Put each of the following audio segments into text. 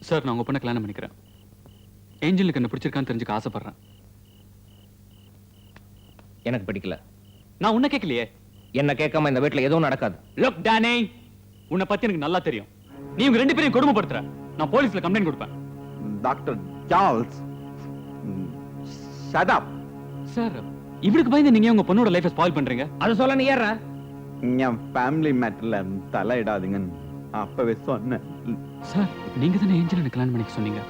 Sir, நான் உங்க பொண்ணை கல்யாணம் பண்ணிக்கிறேன். ஏஞ்சலுக்கு என்ன பிடிச்சிருக்கான்னு தெரிஞ்சுக்க ஆசைப்படுறேன். எனக்கு பிடிக்கல. நான் உன்னை கேட்கலையே. என்ன கேட்காம இந்த வீட்டுல எதுவும் நடக்காது. லுக் டானி, உன்னை பத்தி எனக்கு நல்லா தெரியும். நீ உங்க ரெண்டு பேரையும் கொடுமைப்படுத்துற. நான் போலீஸ்ல கம்ப்ளைண்ட் கொடுப்பேன். Doctor Charles, shut up. Sir, இவருக்கு பயந்து நீங்க உங்க பொண்ணோட லைஃபை ஸ்பாயில் பண்றீங்க. அது சொல்ல நீ ஏறா? என் ஃபேமிலி மேட்டர்ல தலையிடாதீங்கன்னு அப்பவே சொன்னேன். சார், நீங்க தானே ஏஞ்சலை கல்யாணம் பண்ணிக்க சொன்னீங்க.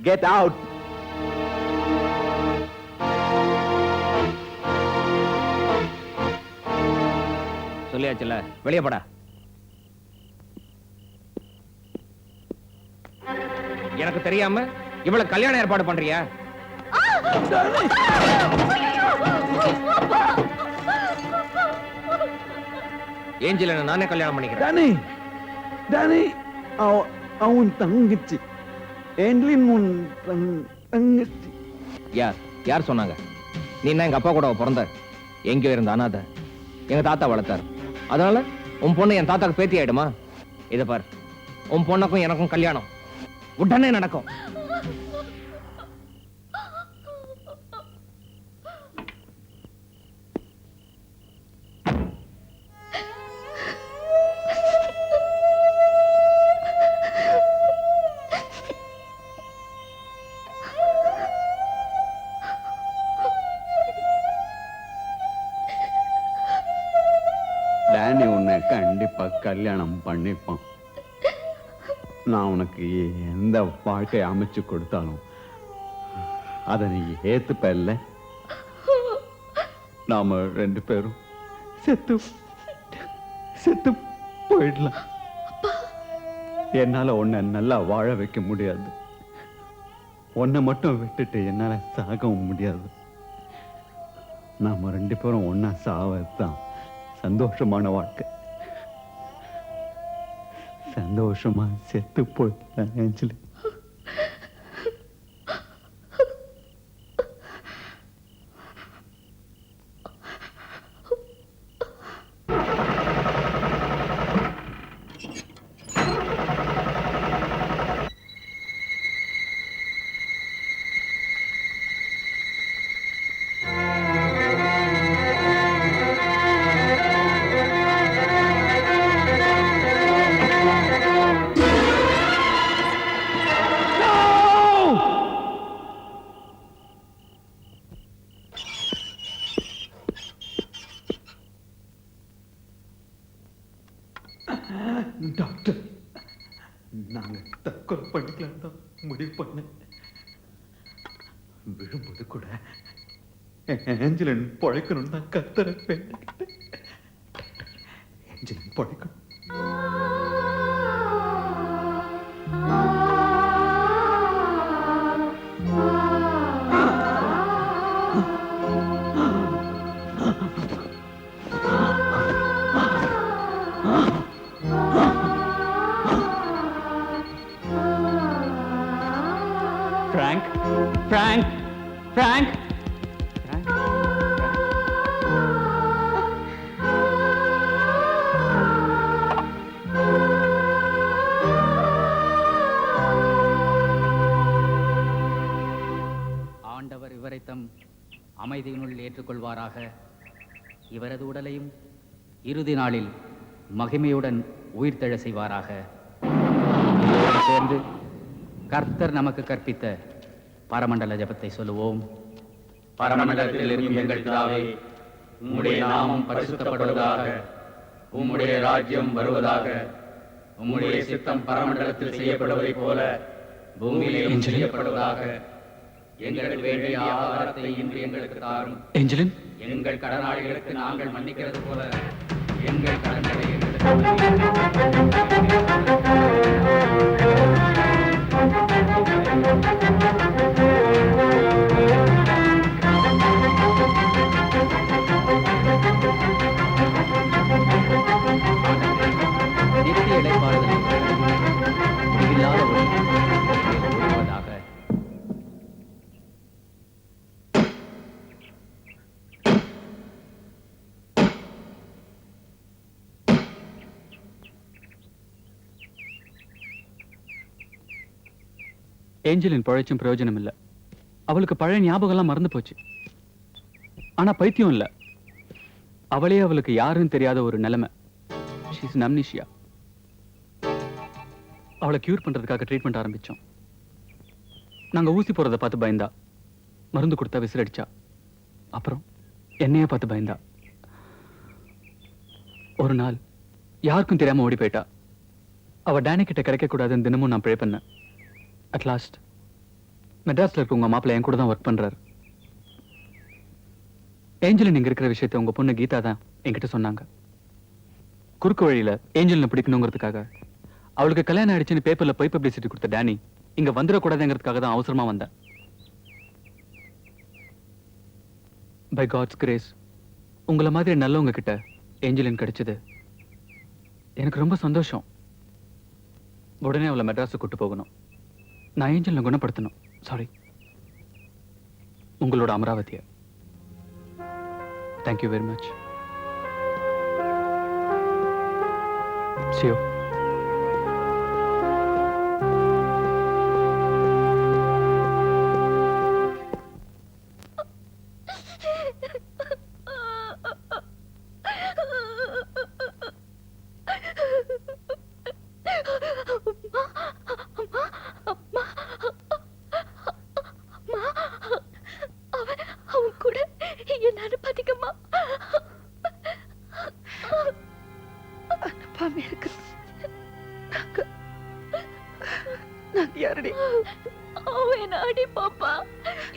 Get out. சொல்லியாச்சுல, வெளியே போடா. எனக்கு தெரியாம இவ்வளவு கல்யாணம் ஏற்பாடு பண்றியா? ஏஞ்சல் நானே கல்யாணம் பண்ணிக்கிறேன். டானி, டானி, அவன் தங்கச்சி. ஏஞ்சலின் உன் தங்கச்சி. யார் யார் சொன்னாங்க? நீ என்ன எங்க அப்பா கூட பிறந்த? எங்கேயோ இருந்த அனாதை எங்க தாத்தா வளர்த்தார். அதனால உன் பொண்ணு என் தாத்தாக்கு பேத்தி ஆயிடுமா? இதை பார், உன் பொண்ணுக்கும் எனக்கும் கல்யாணம் உடனே நடக்கும். டேனி உன்னை கண்டிப்பா கல்யாணம் பண்ணிப்பான். நான் உனக்கு எந்த வாழ்க்கையை அமைச்சு கொடுத்தாலும் அதை நீ ஏத்துப்பல்ல. நாம ரெண்டு பேரும் செத்து செத்து போயிடலாம். என்னால உன்னை நல்லா வாழ வைக்க முடியாது. உன்னை மட்டும் விட்டுட்டு என்னால சாகவும் முடியாது. நாம ரெண்டு பேரும் ஒன்னா சாவதுதான் சந்தோஷமான வாழ்க்கை. சந்தோஷமா செத்து போயிடலாம் ஏஞ்சலி. டாக்டர், நாங்க தற்கொலை பண்ணிக்கலாம் தான் முடிவு பண்ணேன். விழும்போது கூட ஏஞ்சலின் பழைக்கணும் தான் கத்தர வேண்டிக்கிட்டேன். Angeline பழைக்கணும். Frank, Frank, Frank, Frank, ஆண்டவர் இவரை தம் அமைதியினுள் ஏற்றுக்கொள்வாராக. இவரது உடலையும் இறுதி நாளில் மகிமையுடன் உயிர்த்தெழ செய்வாராக. சேர்ந்து கர்த்தர் நமக்கு கற்பித்த பரமண்டல ஜபத்தை சொல்லுவோம். பரமண்டலத்தில் இருக்கும் எங்கள் பிதாவே, உம்முடைய நாமம் பரிசுத்தப்படுவதாக. உம்முடைய ராஜ்யம் வருவதாக. உம்முடைய சித்தம் பரமண்டலத்தில் செய்யப்படுவதை போல பூமியிலும் செய்யப்படுவதாக. எங்களுக்கு வேண்டிய ஆகாரத்தை இன்று எங்களுக்கு தாரும். ஏஞ்சலின், எங்கள் கடனாளிகளுக்கு நாங்கள் மன்னிக்கிறது போல எங்கள் கடன்களை எங்களுக்கு நித்திய இளைப்பாறுதலை முடிவில்லாத ஒழுங்குவதாக. ஏஞ்சலின் பழைச்சும் பிரயோஜனம் இல்ல. அவளுக்கு பழைய ஞாபகம்லாம் மறந்து போச்சு. ஆனா பைத்தியம் இல்ல, அவளே அவளுக்கு யாருன்னு தெரியாத ஒரு நிலைமை. She's amnesia. அவளை கியூர் பண்றதுக்காக ட்ரீட்மெண்ட் ஆரம்பிச்சோம். நாங்க ஊசி போறதை பார்த்து பயந்தா, மருந்து கொடுத்தா விசிலடிச்சா, அப்புறம் என்னைய பார்த்து பயந்தா. ஒரு நாள் யாருக்கும் தெரியாம ஓடி போயிட்டா. அவ டேனி கிட்ட கிடைக்க கூடாதுன்னு தினமும் நான் ப்ரே பண்ணேன். அட் லாஸ்ட் மெட்ராஸ்ல இருக்க உங்க மாப்பிள்ளை என் கூட தான் ஒர்க் பண்றாரு. ஏஞ்சலின் இங்க இருக்கிற விஷயத்தை உங்க பொண்ணு கீதா தான் என்கிட்ட சொன்னாங்க. குறுக்கு வழியில ஏஞ்சலினை பிடிக்கணுங்கிறதுக்காக, அவளுக்கு கல்யாணம் ஆயிடுச்சுன்னு பேப்பர்ல போய் பப்ளிசிட்டி கொடுத்த டேனி இங்க வந்துடக்கூடாதுங்கிறதுக்காக தான் அவசரமா வந்தேன். பை காட்ஸ் கிரேஸ் உங்களை மாதிரி நல்லவங்க கிட்ட ஏஞ்சலின் கிடைச்சது எனக்கு ரொம்ப சந்தோஷம். உடனே அவளை மெட்ராஸுக்கு கூட்டு போகணும். நான் ஏஞ்சலினை குணப்படுத்தணும். சாரி, உங்களோட அமராவதியை. Thank you very much. See you.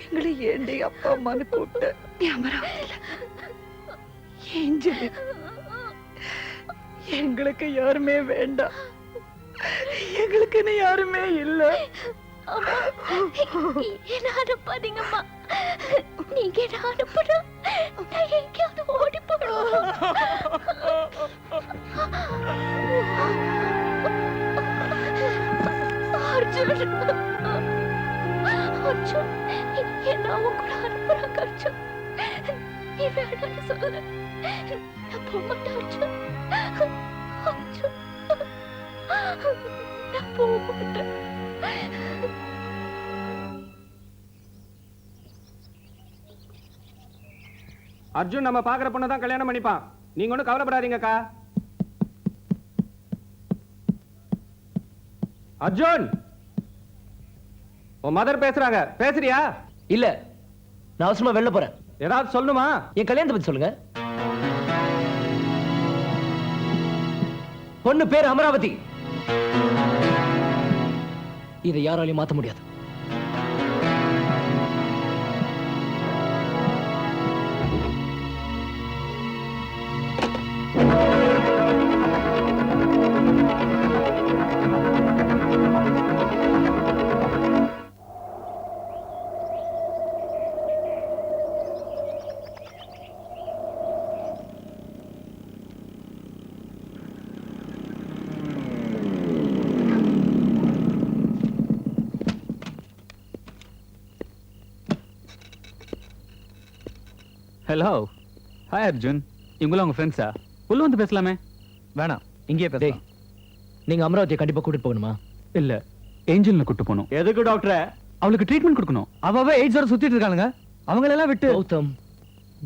எங்களை ஏண்டி அப்பா அம்மான்னு கூப்பிட்ட? எங்களுக்கு யாருமே வேண்டாம், எங்களுக்குன்னு யாருமே இல்ல. என்ன அனுப்பாதீங்கம்மா. நீங்க என்ன அனுப்புனா நான் எங்கேயாவது ஓடி போடுவோம். அர்ஜுன், அர்ஜுன், என்ன அவன் கூட அனுப்புறாங்க. அர்ஜுன், நீ வேண்டாம்னு சொல்லுற. நான் போக மாட்டேன் அர்ஜுன். அர்ஜுன், நான் போக மாட்டேன். அர்ஜுன் நம்ம பாக்குற பொண்ணை தான் கல்யாணம் பண்ணிப்பான். நீங்க ஒன்றும் கவலைப்படாதீங்கக்கா. அர்ஜுன், உன் மதர் பேசுறாங்க, பேசுறியா? இல்ல, நான் அவசரமா வெளில போறேன். ஏதாவது சொல்லணுமா? என் கல்யாணத்தை பத்தி சொல்லுங்க. பொண்ணு பேர் அமராவதி. இதை யாராலையும் மாத்த முடியாது. Hello, hi Arjun. இவங்களும் உங்க ஃப்ரெண்ட்ஸா? உள்ள வந்து பேசலாமே. வேணாம், இங்கே பேசலாம். நீங்க அமராவதியை கண்டிப்பா கூட்டிட்டு போகணுமா? இல்ல, ஏஞ்சலினை கூட்டு போகணும். எதுக்கு டாக்டர்? அவளுக்கு ட்ரீட்மெண்ட் கொடுக்கணும். அவ எய்ட்ஸ் வர சுத்திட்டு இருக்கானுங்க. அவங்களெல்லாம் விட்டு கௌதம்,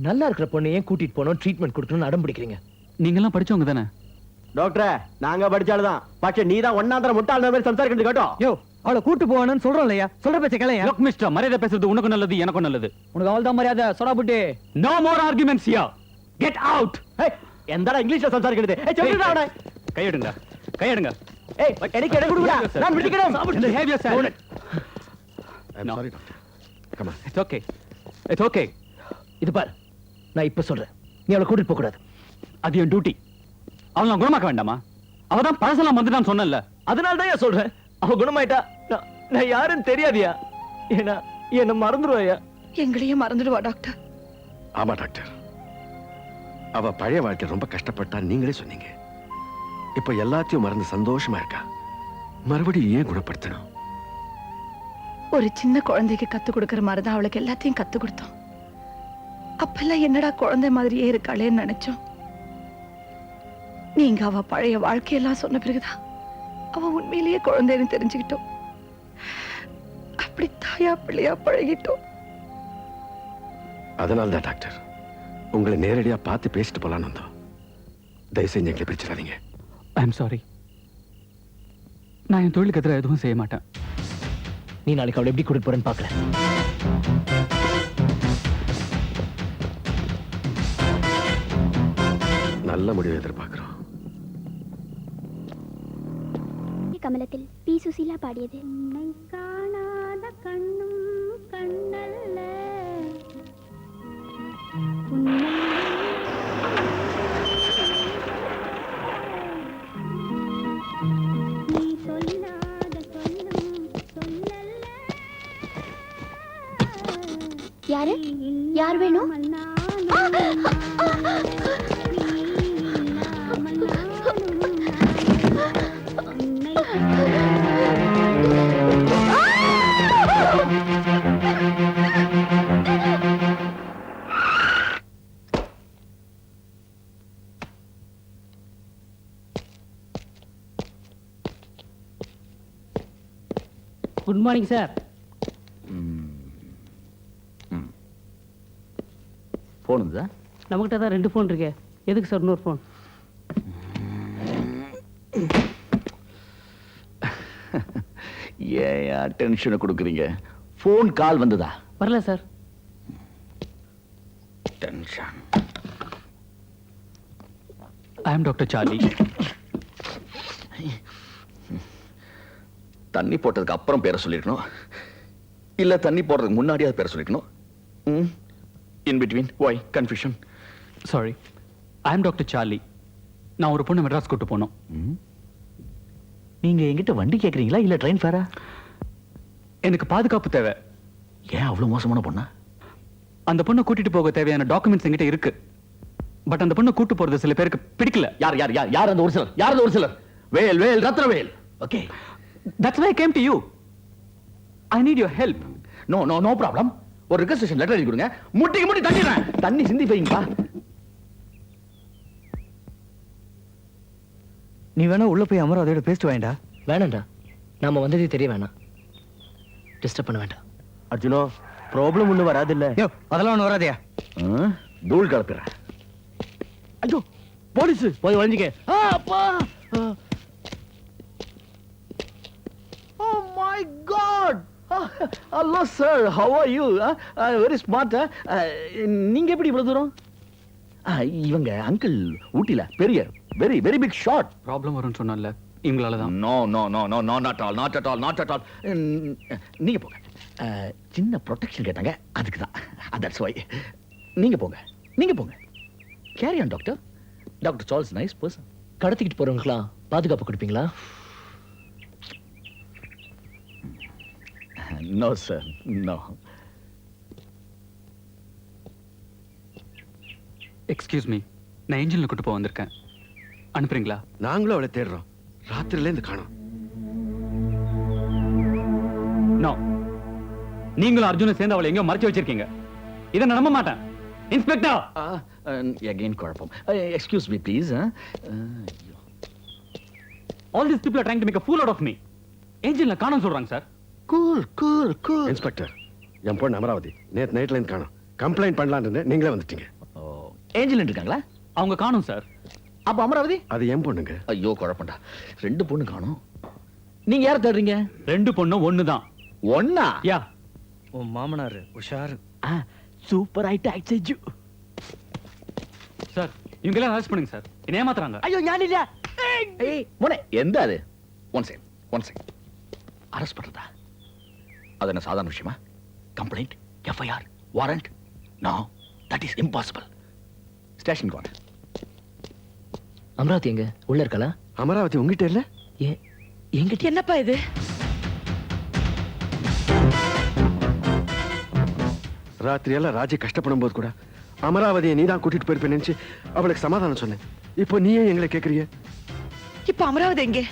நல்லா இருக்கிற பொண்ணு ஏன் கூட்டிட்டு போகணும், ட்ரீட்மெண்ட் கொடுக்கணும்னு அடம் பிடிக்கிறீங்க? நீங்கெல்லாம் படிச்சவங்க தானே? டாக்டர், நாங்க படிச்சாலும் தான். பட்சே நீ தான் ஒன்னாந்தர முட்டாள் மாதிரி சம்சாரிக்கிறது கேட்டோம். யோ, அவளை கூட்டு போகணும்னு சொல்றோம் இல்லையா? சொல்ற பேச்ச கேளையா? லுக் மிஸ்டர், மரியாதை பேசுறது உனக்கு நல்லது, எனக்கும் நல்லது. உனக்கு அவள் தான் மரியாதை. சொடா புட்டி. No more arguments here. Get out. எந்தடா இங்கிலீஷ்ல சம்சாரிக்கிறது? சொல்லுடா அவனை. கையெடுங்க, கையெடுங்க. எனக்கு இடம் கொடுடா. நான் முடிக்கிறேன். Behave yourself. I'm sorry, doctor. Come on. It's okay. It's okay. இது பார், நான் இப்ப சொல்றேன், நீ அவளை கூட்டிட்டு போக கூடாது. அது என் டியூட்டி. அவளை நான் குணமாக்க வேண்டாமா? அவதான் பழசெல்லாம் வந்துட்டான்னு சொன்னல. அதனால தான் ஏன் சொல்றேன். அவ குணமாயிட்டா நான் யாருன்னு தெரியாதியா? ஏன்னா என்ன மறந்துடுவாயா? எங்களையும் மறந்துடுவா டாக்டர். ஆமா டாக்டர், அவ பழைய வாழ்க்கை ரொம்ப கஷ்டப்பட்டா நீங்களே சொன்னீங்க. இப்ப எல்லாத்தையும் மறந்து சந்தோஷமா இருக்கா. மறுபடியும் ஏன் குணப்படுத்தணும்? ஒரு சின்ன குழந்தைக்கு கத்து கொடுக்கற மாதிரிதான் அவளுக்கு எல்லாத்தையும் கத்து கொடுத்தோம். அப்பெல்லாம் என்னடா குழந்தை மாதிரியே இருக்காளேன்னு நினைச்சோம். நீங்க அவ பழைய வாழ்க்கையெல்லாம் சொன்ன பிறகுதான் அவ உண்மையிலேயே குழந்தைன்னு தெரிஞ்சுக்கிட்டோம். அப்படி தாயா பிள்ளையா பழகிட்டோம். அதனால தான் டாக்டர் உங்களை நேரடியா பார்த்து பேசிட்டு போலான்னு வந்தோம். தயவு செஞ்சு எங்களை பிரிச்சிடாதீங்க. I am sorry. நான் என் தொழிலுக்கு எதிராக எதுவும் செய்ய மாட்டேன். நீ நாளைக்கு அவளை எப்படி கூட்டிட்டு போறேன்னு பாக்குறேன். நல்ல முடிவு எதிர்பார்க்கிறோம். கமலத்தில் பி சுசீலா பாடியது. உன்னை காணாத கண்ணும் கண்ணல்ல, நீ சொல்லாத சொல்லும் சொல்லல்ல. யாரு யார் வேணும்? Good morning sir. ஃபோன் இருந்தா? நம்மகிட்ட தான் 2 ஃபோன் இருக்கு. எதுக்கு சார் இன்னொரு ஃபோன்? ஏன் டென்ஷனை கொடுக்குறீங்க? ஃபோன் கால் வந்ததா? வரல sir. Tension. I am doctor Charlie. தண்ணி போட்டதுக்கு அப்புறம் பேரை சொல்லிருக்கணும், இல்ல தண்ணி போடுறதுக்கு முன்னாடியாவது பேரை சொல்லிருக்கணும். In between why confusion? Sorry. I am doctor Charlie. நான் ஒரு பொண்ணு மெட்ராஸ் கூட்டு போனோம். நீங்க என்கிட்ட வண்டி கேக்குறீங்களா இல்ல ட்ரெயின் ஃபேரா? எனக்கு பாதுகாப்பு தேவை. ஏன் அவ்வளவு மோசமான பொண்ணா? அந்த பொண்ணை கூட்டிட்டு போக தேவையான டாக்குமெண்ட்ஸ் என்கிட்ட இருக்கு. பட் அந்த பொண்ணை கூட்டு போறது சில பேருக்கு பிடிக்கல. யார் யார் யார் யார் அந்த ஒரு சிலர்? யார் அந்த ஒரு சிலர்? Vel Vel Rathnavel. Okay, that's why I came to you. I need your help. No no no problem. ஒரு ரிக்வெஸ்டேஷன் லெட்டர் எழுதி கொடுங்க. முட்டிக்கு முட்டி தட்டிடுறேன். தண்ணி சிந்தி வைங்கப்பா. நீ வேணா உள்ள போய் அமராவதியோட பேசிட்டு வாங்கடா. வேணாம்டா, நாம வந்ததே தெரிய வேணாம். டிஸ்டர்ப் பண்ண வேண்டாம். அர்ஜுனோ, ப்ராப்ளம் ஒண்ணு வராது இல்ல? யோ, அதெல்லாம் ஒண்ணு வராதயா. தூள் கலப்புறேன். ஐயோ, போலீஸ் போய் ஒளிஞ்சிக்க. அப்பா. Oh my God! Hello sir, how are you? Very smart. நீங்க எப்படி இவ்வளவு தூரம்? இவங்க அங்கிள் ஊட்டில பெரிய very very big shot. Problem வரும்னு சொன்னல, இவங்களால தான். No no no no no not all not at all not at all. நீங்க போங்க. சின்ன ப்ரொடெக்ஷன் கேட்டாங்க, அதுக்கு தான். That's why. நீங்க போங்க, நீங்க போங்க. Carry on doctor. Doctor Charles nice person. கடத்திக்கிட்டு போறவங்களுக்குலாம் பாதுகாப்பு கொடுப்பீங்களா? No sir, no. Excuse me, நான் ஏஞ்சலில் கூட்டு போக வந்திருக்கேன். அனுப்புறீங்களா? நாங்களும் அவளை தேடுறோம். ராத்திரில இருந்து காணோம். நோ, நீங்களும் அர்ஜுனை சேர்ந்து அவளை எங்கேயோ மறைச்சு வச்சிருக்கீங்க. இதை நான் நம்ப மாட்டேன். இன்ஸ்பெக்டர்! Again குழப்பம். Excuse me please. All these people are trying to make a fool out of me. ஏஞ்சலில் காணோம் சொல்றாங்க sir. Cool cool cool. Inspector, என் பொண்ணு அமராவதி நேத்து நைட்ல இருந்து காணோம். கம்ப்ளைண்ட் பண்ணலான்னு நீங்களே வந்துட்டீங்க. ஏஞ்சல் இருக்காங்களா? அவங்க காணோம் சார். அப்ப அமராவதி? அது என் பொண்ணுங்க. ஐயோ குழப்பம்டா, 2 பொண்ணு காணோம். நீங்க யார தேடுறீங்க? 2 பொண்ணும் ஒண்ணுதான். ஒண்ணா? யா. உன் மாமனார் உஷார். சூப்பர் ஐட்ட ஆக்சேஜ். சார், இவங்க எல்லாம் அரெஸ்ட் பண்ணுங்க சார். என்ன ஏமாத்துறாங்க. ஐயோ ஞானி இல்ல. ஏய் மோனே, எந்த அது? One second. அரெஸ்ட் பண்றதா? அது என்ன சாதாரண விஷயமா? Complaint, FIR, warrant? No, that is impossible. ஸ்டேஷனுக்கு வாங்க. அமராவதி எங்க? உள்ள இருக்கலா? அமராவதி உங்ககிட்ட இல்ல? எங்கிட்ட என்னப்பா இது? ராத்திரி எல்லாம் ராஜி கஷ்டப்படும் போது கூட அமராவதியை நீ தான் கூட்டிட்டு போயிருப்பேன் நினைச்சு அவளுக்கு சமாதானம் சொன்னேன். இப்போ நீயே எங்களை கேக்குறீங்க? இப்ப அமராவதி எங்க?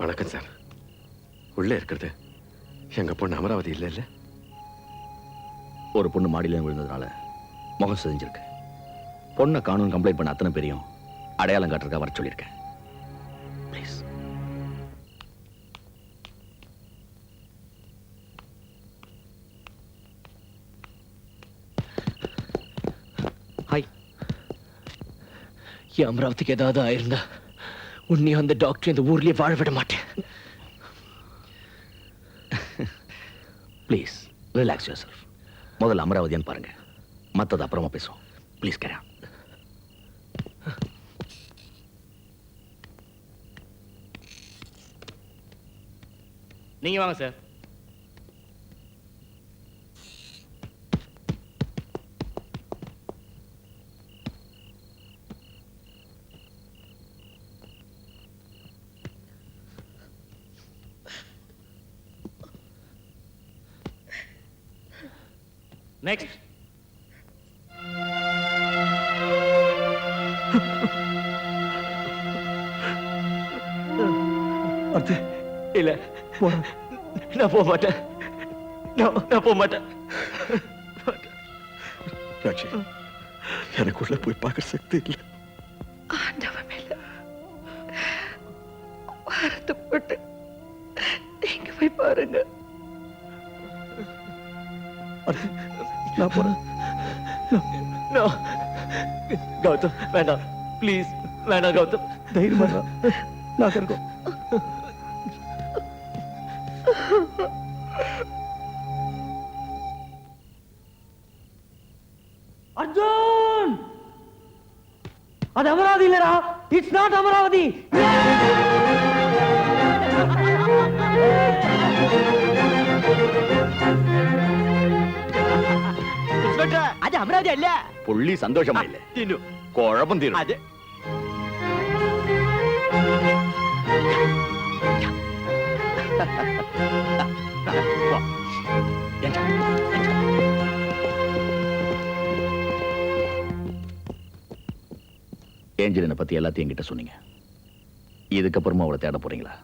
வணக்கம் சார். உள்ளே இருக்கிறது எங்க பொண்ணு அமராவதி இல்ல இல்ல? ஒரு பொண்ணு மாடியில விழுந்ததுனால முகம் செஞ்சிருக்கு. பொண்ணை காணும் கம்ப்ளைண்ட் பண்ண அத்தனை பேரையும் அடையாளம் காட்டுறதுக்காக வர சொல்லியிருக்கேன். ப்ளீஸ். ஹாய். என் அமராவதிக்கு ஏதாவது ஆயிருந்தா உன்னை அந்த டாக்டர் இந்த ஊர்லயே வாழ விட மாட்டேன். Please relax your self. முதல்ல அமராவதியான்னு பாருங்க, மற்றது அப்புறமா பேசுவோம். Please carry on. நீங்க வாங்க சார். நெக்ஸ்ட். இல்ல நான் போக மாட்டேன். நான் போக மாட்டேன். ராஜி, எனக்குள்ள போய் பார்க்க சக்தி இல்லை. ஆண்டவன் மேல வாரத்தை போட்டு நீங்க போய் பாருங்க. நான் போறேன். கௌதம் வேண்டாம், ப்ளீஸ் வேண்டாம் கௌதம். தைரியமா நான் இருக்கோம். அர்ஜுன், அது அமராவதி இல்லடா. It's not Amaravati. அது அமராவதி இல்ல. புள்ளி சந்தோஷமா இல்ல, குழப்பம் தீரும். அது ஏஞ்சலினை பத்தி எல்லாத்தையும் என்கிட்ட சொன்னீங்க. இதுக்கப்புறமா அவளை தேட போறீங்களா?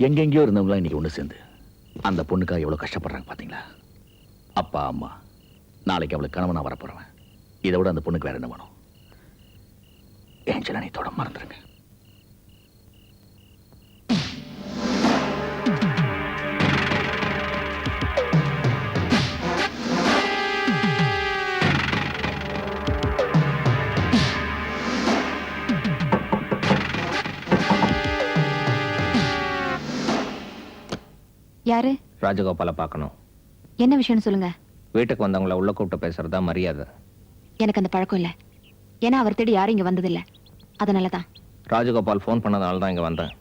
எங்கெங்கயோ இருந்தவங்களா இன்னைக்கு ஒண்ணு சேர்ந்து அந்த பொண்ணுக்காக எவ்வளவு கஷ்டப்படுறாங்க பாத்தீங்களா? அப்பா அம்மா, நாளைக்கு அவளுக்கு கணவனா வரப்போறவன். இதை விட அந்த பொண்ணுக்கு வேற என்ன வேணும்? ஏஞ்சலை நீ தொட மறந்துருங்க. யாரு? ராஜகோபாலை பார்க்கணும். என்ன விஷயம்னு சொல்லுங்க. வீட்டுக்கு வந்தவங்கள உள்ள கூப்பிட்டு பேசுறதா மரியாதை. எனக்கு அந்த பழக்கம் இல்ல. ஏன்னா அவர் தேடி யாரும் இங்க வந்ததில்ல. அதனாலதான். ராஜகோபால் ஃபோன் பண்ணதால தான் இங்க வந்தேன்.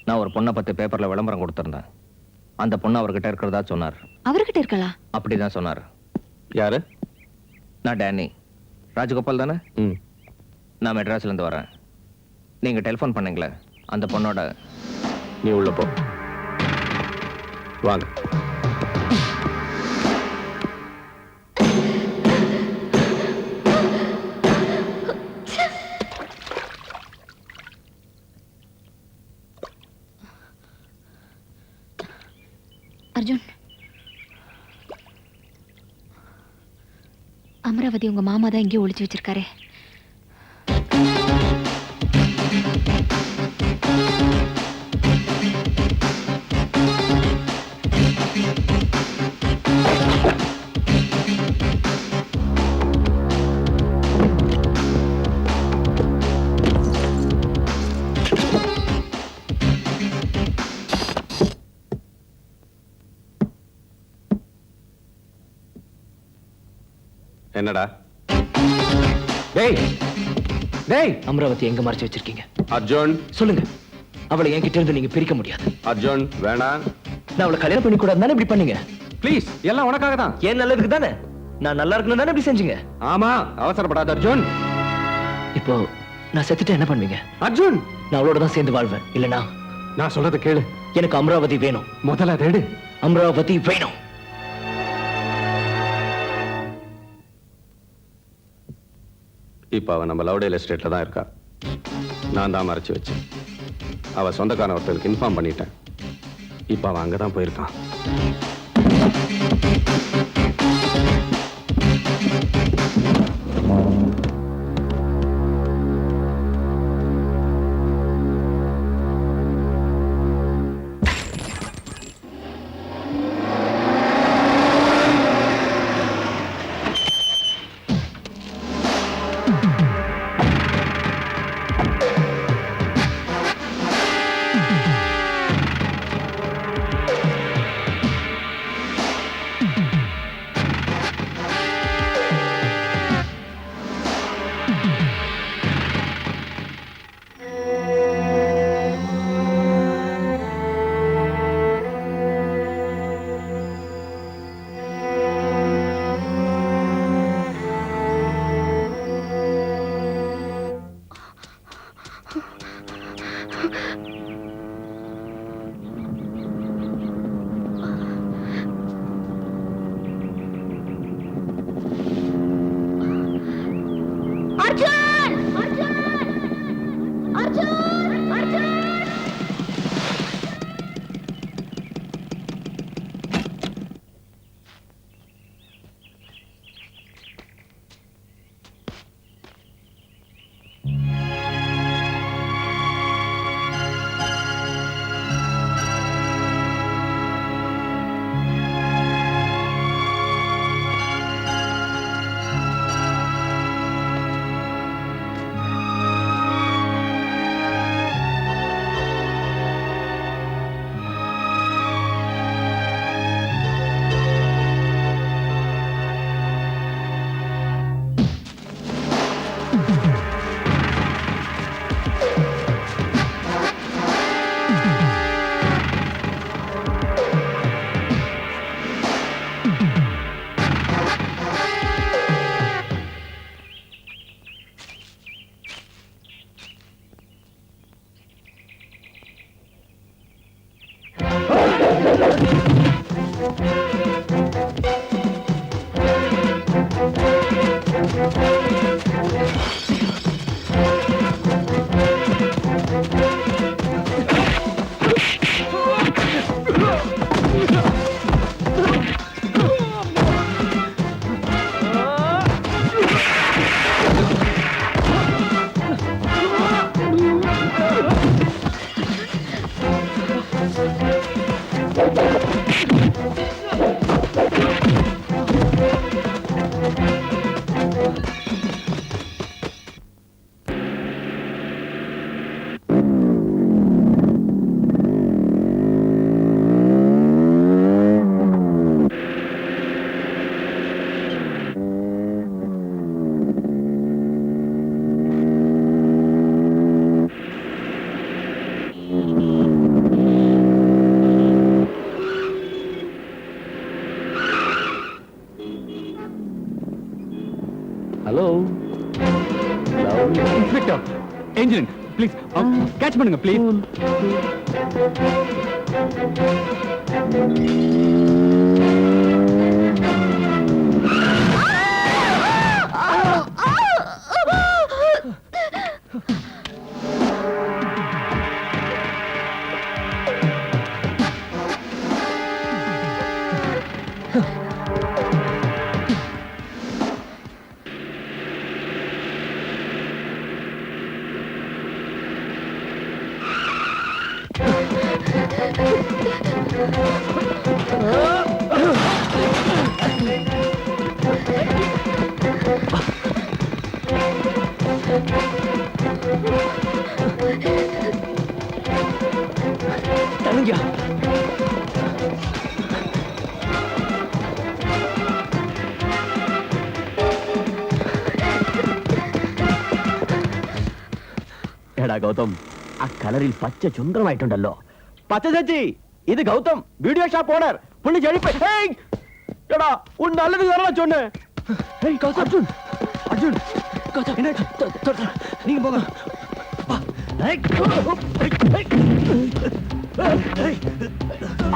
நான் ஒரு பொண்ணை பத்தி பேப்பர்ல விளம்பரம் கொடுத்திருந்தேன். அந்த பொண்ணு அவர்கிட்ட இருக்கிறதா சொன்னார். அவர்கிட்ட இருக்கலாம். அப்படிதான் சொன்னார். யாரு? நான் டேனி. ராஜகோபால் தானே? ம். நான் மெட்ராஸ்லேருந்து வரேன். நீங்கள் டெலிஃபோன் பண்ணீங்களே அந்த பொண்ணோட. நீ உள்ள போ. வாங்க. அர்ஜுன், அமராவதி உங்க மாமா தான் எங்கேயோ ஒளிச்சு வச்சிருக்காரு. என்னடா? டேய் டேய், அமராவதி எங்க மறைச்சு வச்சிருக்கீங்க? அர்ஜுன், சொல்லுங்க. அவளை என்கிட்ட இருந்து நீங்க பிரிக்க முடியாது. அர்ஜுன் வேணாம். நான் அவளை கல்யாணம் பண்ணி கூடாது தானே இப்படி பண்ணீங்க? ப்ளீஸ், எல்லாம் உனக்காக தான். ஏன் நல்லதுக்கு தானே. நான் நல்லா இருக்கணும் தானே இப்படி செஞ்சீங்க. ஆமா, அவசரப்படாத அர்ஜுன். இப்போ நான் செத்துட்டு என்ன பண்ணுவீங்க? அர்ஜுன், நான் அவளோட தான் சேர்ந்து வாழ்வேன். இல்லனா நான் சொல்றத கேளு. எனக்கு அமராவதி வேணும். முதல்ல அதை எடு. அமராவதி வேணும். இப்ப அவ நம்ம லவ்டேல் எஸ்டேட்ல தான் இருக்கா. நான் தான் மறைச்சு வச்சேன். அவ சொந்தக்காரன் ஒருத்தருக்கு இன்ஃபார்ம் பண்ணிட்டேன். இப்ப அவன் அங்கதான் போயிருக்கான். Hello inspector Angeline please catch பண்ணுங்க ப்ளீஸ். தனுஜா എടാ ഗൗതം ആ കളറിൽ പച്ച ചുണ്ടമായിട്ടുണ്ടല്ലോ. പച്ച ചേച്ചി ഇത് ഗൗതം വീഡിയോ ഷോപ്പ് ഓണർ. പുള്ളി ജഴിപ്പ്. എടാ ഉൻ നല്ലത് തരണ ചൊന്നെ. அர்ஜுன் அர்ஜுன் நீங்க போங்க.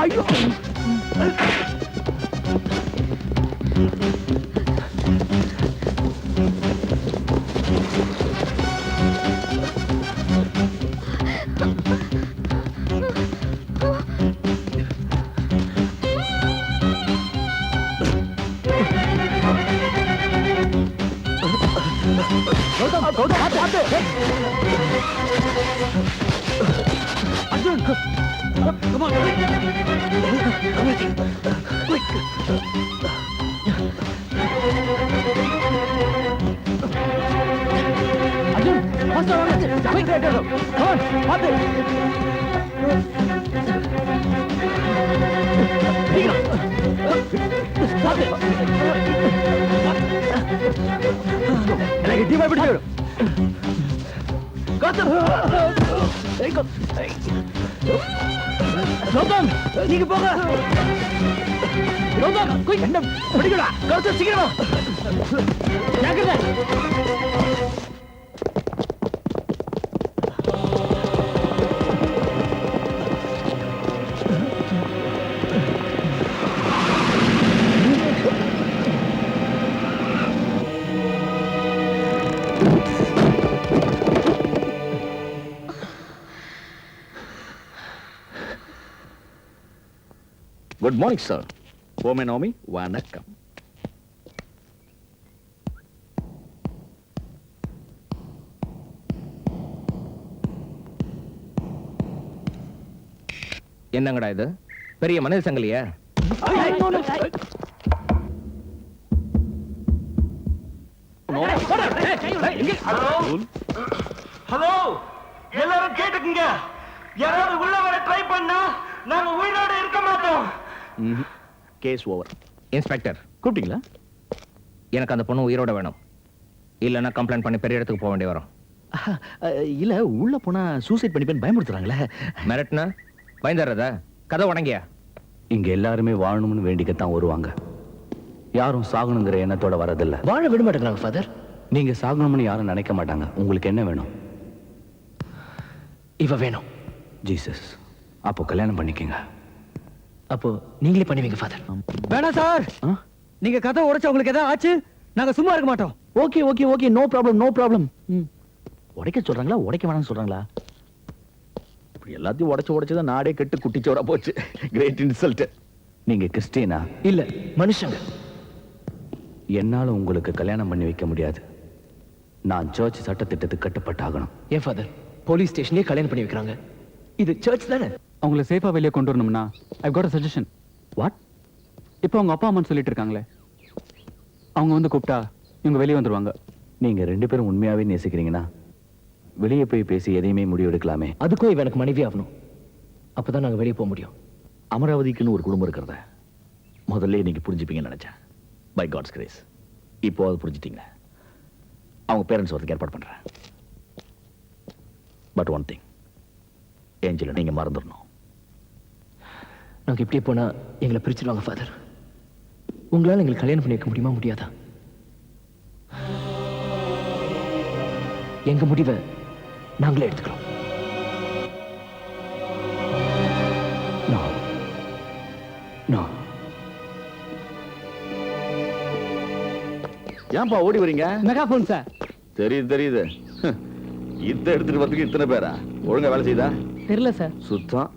ஐயோ கௌதம் கௌதம் பாத்து பாத்து. Arjun come on. Quick. Arjun faster வாங்க. Quick. Come on பாத்து. பாத்து. எனக்கு டீமா பிடிச்சு வரும். கௌதம் கௌதம் நீங்க போங்க. கௌதம் என்ன பிடிக்கடா. கௌதம் சீக்கிரமா ஜாக்கிரதை. Good morning sir. ஓமே நோமி வணக்கம். என்னங்கடா இது பெரிய மனித சங்கிலியா? ஹலோ எல்லாரும் கேட்டுக்குங்க. யாராவது உள்ள வர ட்ரை பண்ணா நாங்க உயிரோட இருக்க மாட்டோம். Case over. இன்ஸ்பெக்டர் கூப்பிட்டீங்களா? எனக்கு அந்த பொண்ணு உயிரோட வேணும். இல்லைன்னா கம்ப்ளைண்ட் பண்ணி பெரிய இடத்துக்கு போக வேண்டி வரும். இல்ல உள்ள போனா சூசைட் பண்ணிப்பேன்னு பயமுறுத்துறாங்களே. மிரட்னா பயந்துடுறதா? கதை உடங்கியா? இங்க எல்லாருமே வாழணும்னு வேண்டிக்கத்தான் வருவாங்க. யாரும் சாகணுங்கிற எண்ணத்தோட வரதில்ல. வாழ விட மாட்டேங்கிறாங்க ஃபாதர். நீங்க சாகணும்னு யாரும் நினைக்க மாட்டாங்க. உங்களுக்கு என்ன வேணும்? இவ வேணும். ஜீசஸ். அப்போ கல்யாணம் பண்ணிக்கங்க. அப்போ நீங்களே பண்ணுவீங்க ஃபாதர். வேணாம் சார். நீங்க கதை உடைச்சா உங்களுக்கு ஏதாவது ஆச்சு நாங்க சும்மா இருக்க மாட்டோம். Okay okay okay no problem no problem. உடைக்க சொல்றாங்களா உடைக்க வேணாம்னு சொல்றாங்களா? இப்படி எல்லாத்தையும் உடைச்சதான் நாடே கெட்டு குட்டிச்சோரா போச்சு. Great insult. நீங்க கிறிஸ்டியனா? இல்ல மனுஷங்க. என்னால உங்களுக்கு கல்யாணம் பண்ணி வைக்க முடியாது. நான் சர்ச் சட்டத்திட்டத்துக்கு கட்டுப்பட்டாகணும். ஏன் ஃபாதர் போலீஸ் ஸ்டேஷன்லயே கல்யாணம் பண்ணி வைக்கிறாங்க. இது சர்ச் தானே. அவங்கள சேஃபா வெளியே கொண்டு வரணும்னா I got a suggestion. What? இப்போ அவங்க அப்பா அம்மான்னு சொல்லிட்டு இருக்காங்களே, அவங்க வந்து கூப்பிட்டா இவங்க வெளியே வந்துருவாங்க. நீங்க ரெண்டு பேரும் உண்மையாவே நேசிக்கிறீங்கன்னா வெளியே போய் பேசி எதையுமே முடிவெடுக்கலாமே. அதுக்கும் இவ எனக்கு மனைவி ஆகணும். அப்பதான் நாங்க வெளியே போக முடியும். அமராவதிக்குன்னு ஒரு குடும்பம் இருக்கிறத முதல்ல நீங்க புரிஞ்சுப்பீங்கன்னு நினைச்சேன். பை காட்ஸ் கிரேஸ் இப்போ அது புரிஞ்சுட்டீங்க. அவங்க பேரண்ட்ஸ் வரதுக்கு ஏற்பாடு பண்றேன். பட் ஒன் திங், ஏஞ்சலை நீங்க மறந்துடணும். நாங்க இப்படியே போனா எங்களை பிரிச்சிருவாங்க ஃபாதர். உங்களால எங்களுக்கு கல்யாணம் பண்ணி வைக்க முடியுமா முடியாதா? எங்க முடிவை நாங்களே எடுத்துக்கிறோம். No no. ஏன்பா ஓடி வரீங்க? Megaphone sir. தெரியுது தெரியுது. இதை எடுத்துட்டு வரதுக்கு இத்தனை பேரா? ஒழுங்கா வேலை செய்தா? தெரியல சார். சுத்தம்.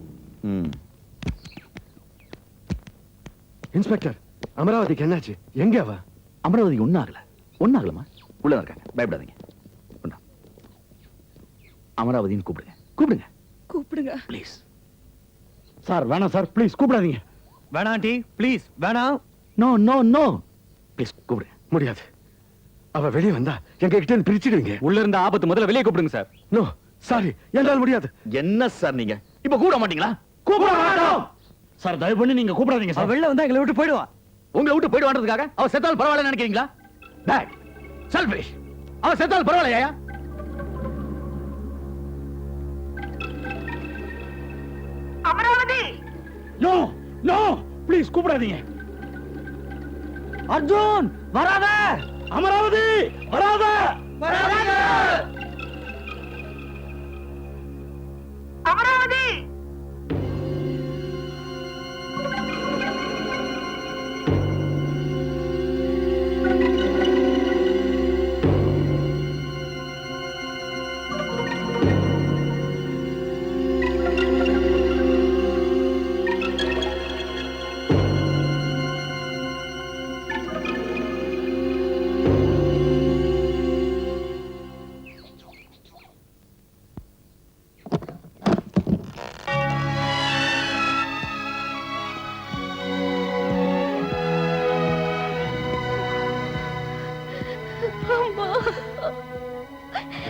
இன்ஸ்பெக்டர், அமராவதிக்கு என்னாச்சு? எங்க அவ? அமராவதிக்கு ஒன்னாகலமா? உள்ள இருக்காங்க, பயப்படாதீங்க. அமராவதின்னு கூப்பிடுங்க கூப்பிடுங்க ப்ளீஸ். சார் வேணாம் சார், ப்ளீஸ் கூப்பிடாதீங்க. வேணாம் ஆண்டி, ப்ளீஸ் வேணாம். நோ நோ நோ ப்ளீஸ் கூப்பிடுங்க. முடியாது. அவ வெளியே வந்தா எங்க கிட்ட இருந்து பிரிச்சிடுவீங்க. உள்ள இருந்த ஆபத்து முதல்ல வெளியே கூப்பிடுங்க சார். நோ சாரி, என்னால் முடியாது. என்ன சார் நீங்க இப்ப கூட மாட்டீங்களா? கூப்பிட மாட்டோம் சார், தயவு பண்ணி நீங்க கூப்பிடாதீங்க சார். வெளில வந்தா எங்களை விட்டு போயிடுவான். உங்களை விட்டு போயிட்டு வாண்டதுக்காக அவ செத்தால் பரவாயில்ல நினைக்கிறீங்களா? Bad selfish. அவ செத்தால் பரவாயில்லையா? அமராவதி நோ நோ ப்ளீஸ் கூப்பிடாதீங்க. அர்ஜுன் வராத. அமராவதி வராத. அமராவதி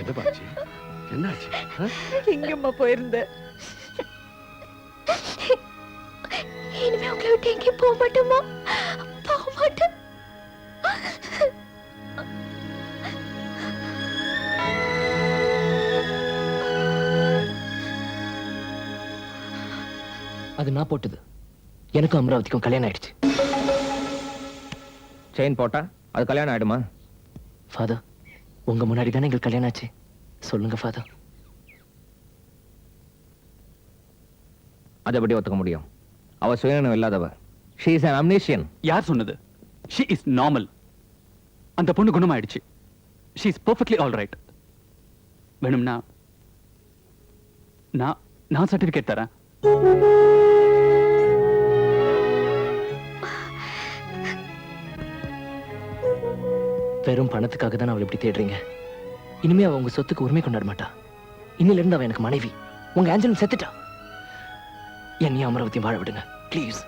என்னாச்சு? என்னாச்சு? எங்கம்மா போயிருந்த? இனிமே உங்களை விட்டு எங்கேயும் போக மாட்டோமா? போக மாட்டேன். அது நான் போட்டது. எனக்கும் அமராவதிக்கும் கல்யாணம் ஆயிடுச்சு. செயின் போட்டா அது கல்யாணம் ஆயிடுமா? ஃபாதர், உங்க முன்னாடி தானே எங்களுக்கு கல்யாணம் ஆச்சு. சொல்லுங்க ஃபாதர். அதை எப்படி ஒத்துக்க முடியும்? அவ சுயநலம் இல்லாதவ. She is an amnesian. யார் சொன்னது? She is normal. அந்த பொண்ணு குணமாயிடுச்சு. She is perfectly all right. வேணும்னா நான் சர்டிபிகேட் தரேன். வெறும் பணத்துக்காக தான் அவளை இப்படி தேடுறீங்க. இனிமே அவ உங்க சொத்துக்கு உரிமை கொண்டாட மாட்டா. இன்னில இருந்து அவ எனக்கு மனைவி. உங்க ஆஞ்சலும் செத்துட்டா. என்னையும் அமராவதியும் வாழ விடுங்க ப்ளீஸ்.